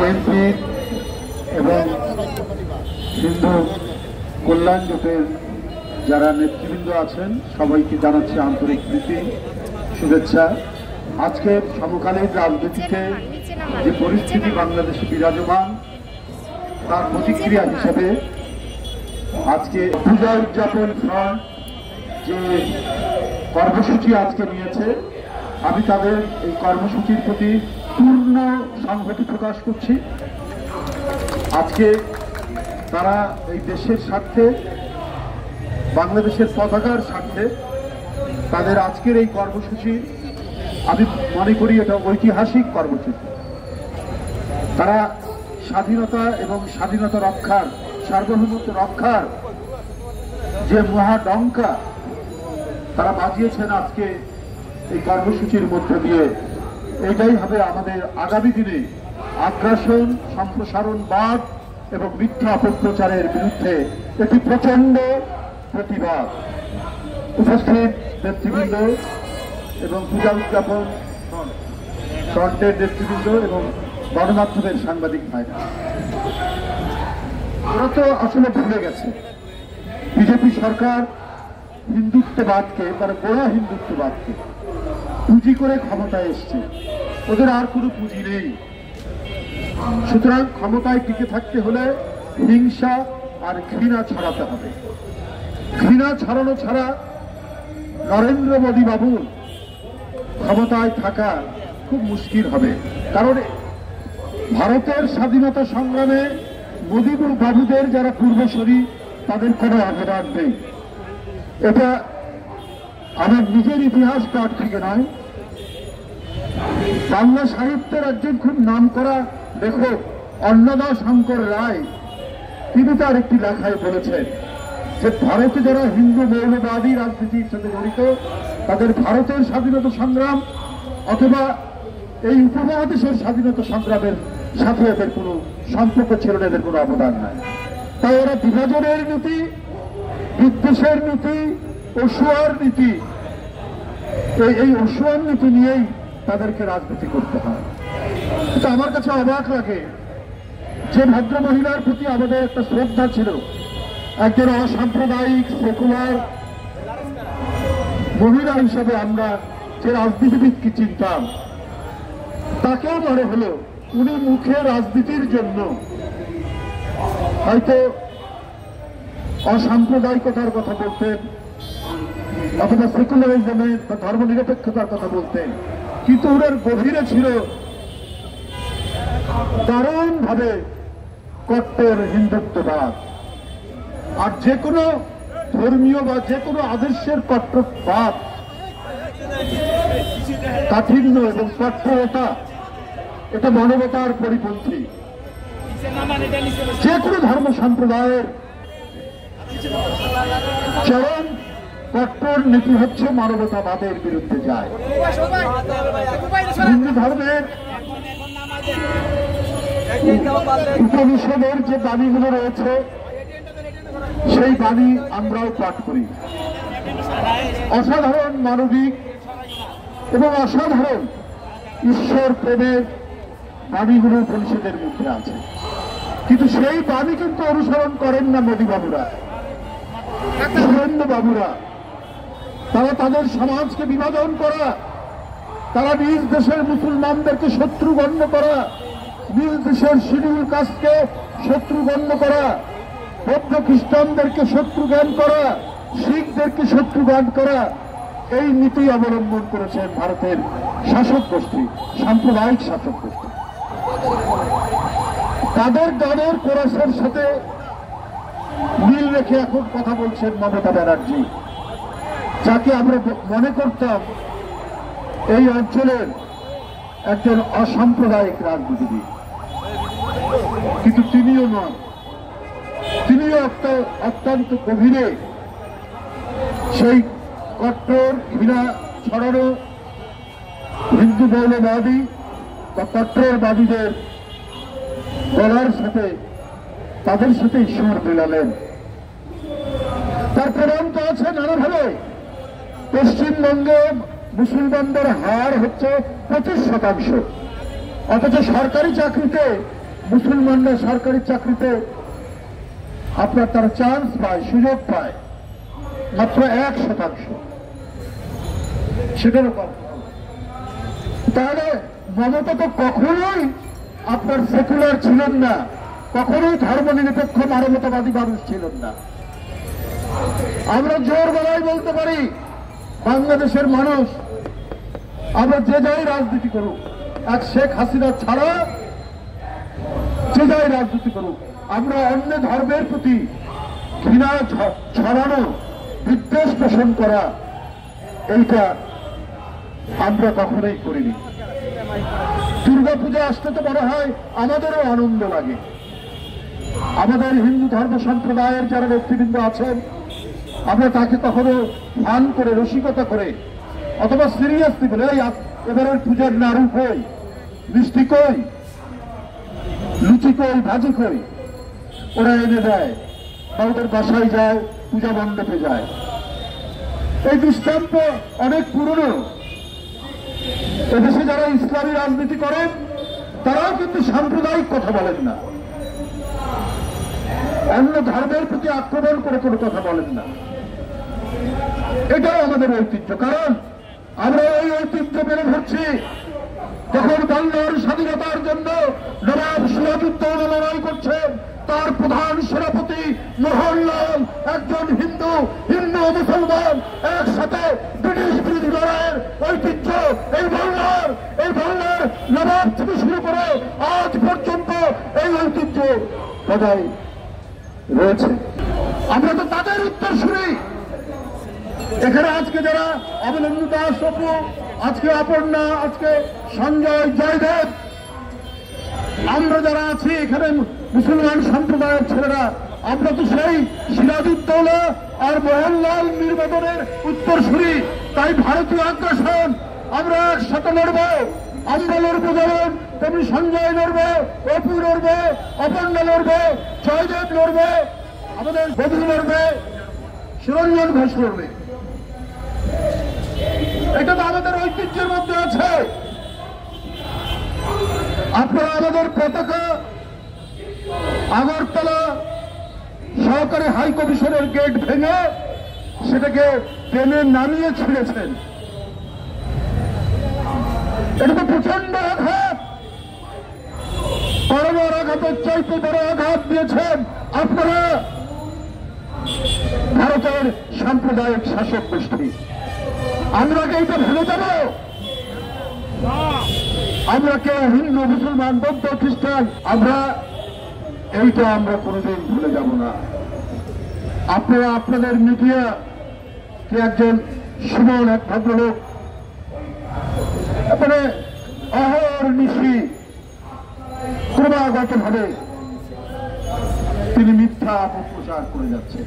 BNP এবং হিন্দু কল্যাণ জোটের যারা নেতৃবৃন্দ আছেন সবাইকে জানাচ্ছি আন্তরিক প্রীতি শুভেচ্ছা। আজকের সমকালীন রাজনীতিতে যে পরিস্থিতি বাংলাদেশে বিরাজমান তার প্রতিক্রিয়া হিসেবে আজকে পূজা উদযাপন ফ্রন্ট যে কর্মসূচি আজকে নিয়েছে, আমি তাদের এই কর্মসূচির প্রতি পূর্ণ সংহতি প্রকাশ করছি। আজকে তারা এই দেশের স্বার্থে, বাংলাদেশের পতাকার স্বার্থে তাদের আজকের এই কর্মসূচি আমি মনে করি এটা ঐতিহাসিক কর্মসূচি। তারা স্বাধীনতা এবং স্বাধীনতা রক্ষার, সার্বভৌমত্ব রক্ষার যে মহাডঙ্কা তারা বাজিয়েছেন আজকে এই কর্মসূচির মধ্য দিয়ে, এটাই হবে আমাদের আগামী দিনে আগ্রাসন, সম্প্রসারণবাদ এবং মিথ্যা অপপ্রচারের বিরুদ্ধে একটি প্রচন্ড প্রতিবাদ। উপস্থিত নেতৃবৃন্দ এবং পূজা উদযাপন ফ্রন্টের নেতৃবৃন্দ এবং গণমাধ্যমের সাংবাদিক ভাইরা, ওরা তো আসলে ভুলে গেছে বিজেপি সরকার হিন্দুত্ববাদকে, মানে গোড়া হিন্দুত্ববাদকে পুঁজি করে ক্ষমতায় এসছে। ওদের আর কোনো পুঁজি নেই। সুতরাং ক্ষমতায় টিকে থাকতে হলে হিংসা আর ঘৃণা ছড়াতে হবে। ঘৃণা ছড়ানো ছাড়া নরেন্দ্র মোদী বাবু ক্ষমতায় থাকা খুব মুশকিল হবে। কারণ ভারতের স্বাধীনতা সংগ্রামে মোদী বাবুদের যারা পূর্বসূরি তাদের কোনো অবদান নেই। এটা আমার নিজের ইতিহাস পাঠ থেকে নয়, বাংলা সাহিত্যের একজন খুব নামকরা লেখক অন্নদা শঙ্কর রায় তিনি তার একটি লেখায় বলেছেন যে ভারতে যারা হিন্দু মৌলবাদী রাজনীতির সাথে জড়িত তাদের ভারতের স্বাধীনতা সংগ্রাম অথবা এই উপমহাদেশের স্বাধীনতা সংগ্রামের সাথে এদের কোনো সম্পর্ক ছিল না, এদের কোনো অবদান নাই। তাই ওরা বিভাজনের নীতি, বিদ্বেষের নীতি, অসুয়ার নীতি, এই অসুয়ার নীতি নিয়েই তাদেরকে রাজনীতি করতে হয়। কিন্তু আমার কাছে অবাক লাগে যে ভদ্র মহিলার প্রতি আমাদের একটা শ্রদ্ধা ছিল, একজন অসাম্প্রদায়িক সেকুলার মহিলা হিসেবে আমরা যে রাজনীতিবিদকে চিনতাম, তাকেও মনে হলো উনি মুখে রাজনীতির জন্য হয়তো অসাম্প্রদায়িকতার কথা বলতেন অথবা সেকুলারিজমের বা ধর্মনিরপেক্ষতার কথা বলতেন, কিন্তু ওনার গভীরে ছিল দারুণ ভাবে কট্টর হিন্দুত্ববাদ। আর যে কোনো ধর্মীয় বা যে কোনো আদর্শের কট্টরবাদ, কাঠিন্য এবং কঠোরতা এটা মানবতার পরিপন্থী। যে কোনো ধর্ম সম্প্রদায়ের চরম কট্টর নীতি হচ্ছে মানবতাবাদের বিরুদ্ধে যায়। হিন্দু ধর্মের উপনিষদের যে বাণীগুলো রয়েছে সেই বাণী আমরাও পাঠ করি। অসাধারণ মানবিক এবং অসাধারণ ঈশ্বর প্রেমের বাণীগুলো উপনিষদের মধ্যে আছে, কিন্তু সেই বাণী কিন্তু অনুসরণ করেন না মোদী বাবুরা, সুরেন্দ্র বাবুরা। তারা তাদের সমাজকে বিভাজন করা, তারা নিজ দেশের মুসলমানদেরকে শত্রু গণ্য করা, নিজ দেশের শিডিউল কাস্টকে শত্রু গণ্য করা, বৌদ্ধ খ্রিস্টানদেরকে শত্রু জ্ঞান করা, শিখদেরকে শত্রু জ্ঞান করা, এই নীতি অবলম্বন করেছেন ভারতের শাসক গোষ্ঠী, সাম্প্রদায়িক শাসক গোষ্ঠী। তাদের দলের কোরাসের সাথে মিল রেখে এখন কথা বলছেন মমতা ব্যানার্জি, যাকে আমরা মনে করতাম এই অঞ্চলের একজন অসাম্প্রদায়িক রাজনীতিবিদ, কিন্তু তিনিও নন। তিনিও অত্যন্ত গভীরে সেই কট্টর ঘৃণা ছড়ানো হিন্দু মৌলবাদী বা কট্টরবাদীদের গলার সাথে তাদের সাথে ঈশ্বর মিলালেন। তার প্রমাণ তো আছে নানাভাবে। পশ্চিমবঙ্গে মুসলমানদের হার হচ্ছে 25%, অথচ সরকারি চাকরিতে মুসলমানরা সরকারি চাকরিতে আপনার তারা চান্স পায়, সুযোগ পায় মাত্র 1%। সেটারও কম। তাহলে মমতা তো কখনোই আপনার সেকুলার ছিলেন না, কখনোই ধর্মনিরপেক্ষ মানবতাবাদী মানুষ ছিলেন না। আমরা জোর গলায় বলতে পারি, বাংলাদেশের মানুষ আমরা যে যাই রাজনীতি করুক, এক শেখ হাসিনা ছাড়া যে যাই রাজনীতি করুক, আমরা অন্য ধর্মের প্রতি ঘৃণা ছড়ানো, বিদ্বেষ পোষণ করা, এইটা আমরা কখনোই করিনি। দুর্গাপূজা আসতে তো মনে হয় আমাদেরও আনন্দ লাগে। আমাদের হিন্দু ধর্ম সম্প্রদায়ের যারা নেতৃবৃন্দ আছেন, আমরা তাকে কখনো ফান করে, রসিকতা করে অথবা সিরিয়াসলি বলে এবারের পূজার নাড়ু কই, মিষ্টি কই, লুচি কই, ভাজি কই, ওরা এনে দেয় বা ওদের বাসায় যায়, পূজা মণ্ডপে যায়। এই দৃষ্টান্ত অনেক পুরনো। এদেশে যারা ইসলামী রাজনীতি করেন তারাও কিন্তু সাম্প্রদায়িক কথা বলেন না, অন্য ধর্মের প্রতি আক্রমণ করে কোনো কথা বলেন না। এটাও আমাদের ঐতিহ্য, কারণ আমরা এই ঐতিহ্য মেনে ধরছি। যখন বাংলার স্বাধীনতার জন্য নবাব সিরাজউদ্দৌলা লড়াই করছেন, তার প্রধান সেনাপতি মোহনলাল একজন হিন্দু, হিন্দু মুসলমান একসাথে ব্রিটিশ বিরোধী লড়াইয়ের ঐতিহ্য এই বাংলার নবাব থেকে শুরু করে আজ পর্যন্ত এই ঐতিহ্য বজায় রয়েছে। আমরা তো তাদের উত্তরসূরি। এখানে আজকে যারা অবলম্বু দাস, অপু, আজকে অপর্ণা, আজকে সঞ্জয়, জয়দেব, আমরা যারা আছি এখানে মুসলমান সম্প্রদায়ের ছেলেরা, আমরা তো সেই সিরাজউদ্দৌলা আর মোহনলাল নির্বাচনের উত্তরসূরি। তাই ভারতীয় আগ্রাসন আমরা একসাথে লড়বো। আমরা লড়বো যেমন তেমনি সঞ্জয় লড়বে, অপু লড়বে, অপর্ণা লড়বে, জয়দেব লড়বে, আমাদের বধূ লড়বে, সুরঞ্জন ঘোষ লড়বে। এটা তো আমাদের ঐতিহ্যের মধ্যে আছে। আপনারা আমাদের পতাকা আগরতলা সহকারী হাই কমিশনের গেট ভেঙে সেটাকে ট্রেনে নামিয়ে ছিঁড়েছেন। এটা তো প্রচন্ড আঘাত, করোনার আঘাতের চাইতে বড় আঘাত দিয়েছেন আপনারা ভারতের সাম্প্রদায়িক শাসক গোষ্ঠী। আমরা কি এইটা ভুলে যাব? আমরা কেউ হিন্দু, মুসলমান, বৌদ্ধ, খ্রিস্টান, আমরা কোনোদিন ভুলে যাব না। আপনারা আপনাদের মিডিয়া কে একজন সুমন, এক ভদ্রলোক, মানে অহর্নিশি ক্রমাগত ভাবে তিনি মিথ্যা অপপ্রচার করে যাচ্ছেন।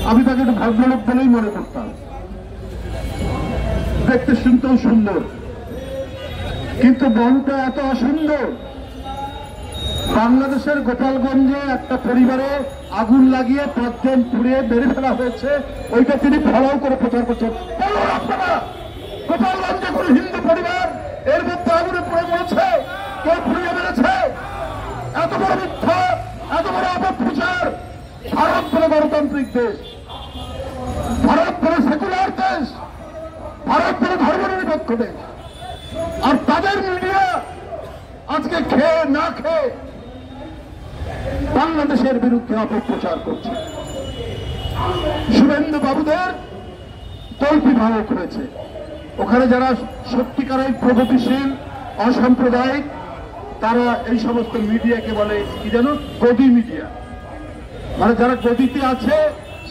আমি তাকে একটু ভদ্রলোক বলেই মনে করতাম, দেখতে শুনতেও সুন্দর, কিন্তু মনটা এত অসুন্দর। বাংলাদেশের গোপালগঞ্জে একটা পরিবারে আগুন লাগিয়ে 5 জন পুড়িয়ে মেরে ফেলা হয়েছে, ওইটা তিনি ফলাও করে প্রচার করছেন। গোপালগঞ্জে কোন হিন্দু পরিবার এর মধ্যে আগুনে পড়ে মরেছে, কেউ পুড়িয়ে মেরেছে? এত বড় মিথ্যা, এত বড় অপপ্রচার। ভারত বড় গণতান্ত্রিক দেশ, ভারত বড় সেকুলার দেশ, ভারত বড় ধর্মনিরপেক্ষ দেশ, আর তাদের মিডিয়া আজকে খেয়ে না খেয়ে বাংলাদেশের বিরুদ্ধে অপপ্রচার করছে। শুভেন্দু বাবুদের তল্পিভাবক হয়েছে। ওখানে যারা সত্যিকারের প্রগতিশীল, অসাম্প্রদায়িক, তারা এই সমস্ত মিডিয়াকে বলে কি যেন, গদি মিডিয়া। মানে যারা গদিতে আছে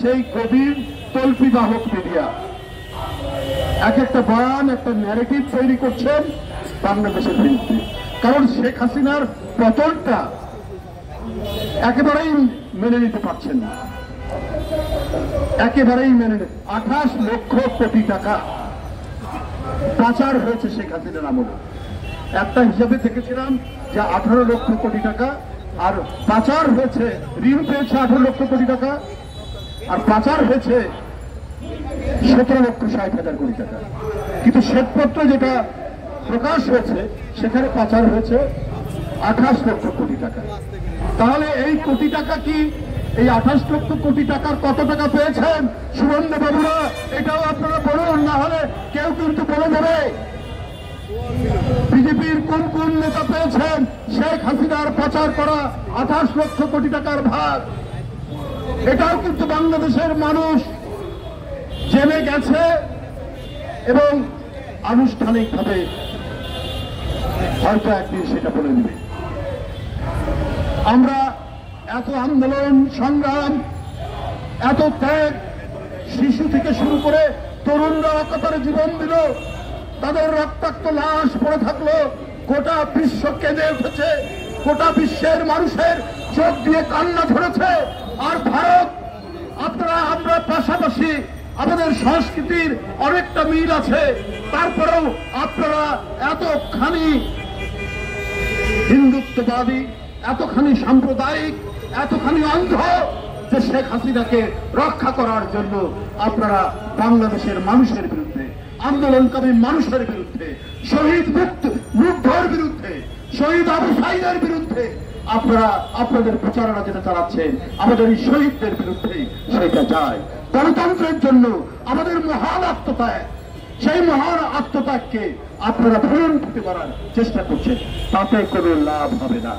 সেই গদির তল্পিবাহক মিডিয়া। এক একটা বয়ান, একটা ন্যারেটিভ তৈরি করছেন বাংলাদেশের বিরুদ্ধে। কারণ শেখ হাসিনার পতনটা একেবারেই মেনে নিতে পারছেন না, একেবারেই মেনে নিতে। 28 লক্ষ কোটি টাকা পাচার হয়েছে শেখ হাসিনার আমলে। একটা হিসাবে দেখেছিলাম যে 18 লক্ষ কোটি টাকা, আর পাচার হয়েছে, ঋণ পেয়েছে 18 লক্ষ কোটি টাকা, আর পাচার হয়েছে 17,60,000 কোটি টাকা। কিন্তু শ্বেতপত্র যেটা প্রকাশ হয়েছে সেখানে পাচার হয়েছে 28 লক্ষ কোটি টাকা। তাহলে এই কোটি টাকা কি এই 28 লক্ষ কোটি টাকার কত টাকা পেয়েছেন সুবর্ণ বাবুরা? এটাও আপনারা বলুন, না হলে কেউ কিন্তু বলে দেবে। বিজেপির কোন কোন নেতা পেয়েছেন শেখ হাসিনার পাচার করা 28 লক্ষ কোটি টাকার ভাগ? এটাও কিন্তু বাংলাদেশের মানুষ জেনে গেছে এবং আনুষ্ঠানিকভাবে হয়তো একদিন সেটা বলে দেবে। আমরা এত আন্দোলন সংগ্রাম, এত ত্যাগ, শিশু থেকে শুরু করে তরুণরা অকাতরে জীবন দিল, তাদের রক্তাক্ত লাশ পড়ে থাকলো, গোটা বিশ্ব কেঁদে উঠেছে, গোটা বিশ্বের মানুষের চোখ দিয়ে কান্না ঝরেছে। আর ভারত, আপনারা আমরা পাশাপাশি, আমাদের সংস্কৃতির অনেকটা মিল আছে, তারপরেও আপনারা এতখানি হিন্দুত্ববাদী, এতখানি সাম্প্রদায়িক, এতখানি অন্ধ যে শেখ হাসিনাকে রক্ষা করার জন্য আপনারা বাংলাদেশের মানুষের বিরুদ্ধে, আন্দোলনকারী মানুষের বিরুদ্ধে, শহীদ মুগ্ধর বিরুদ্ধে, শহীদ আবু সাইদের বিরুদ্ধে আপনারা আপনাদের প্রচারণা যেটা চালাচ্ছেন, আমাদের এই শহীদদের বিরুদ্ধে সেটা যায়। গণতন্ত্রের জন্য আমাদের মহান আত্মত্যাগ, সেই মহান আত্মত্যাগকে আপনারা ভুলন করতে করার চেষ্টা করছেন, তাতে কোনো লাভ হবে না।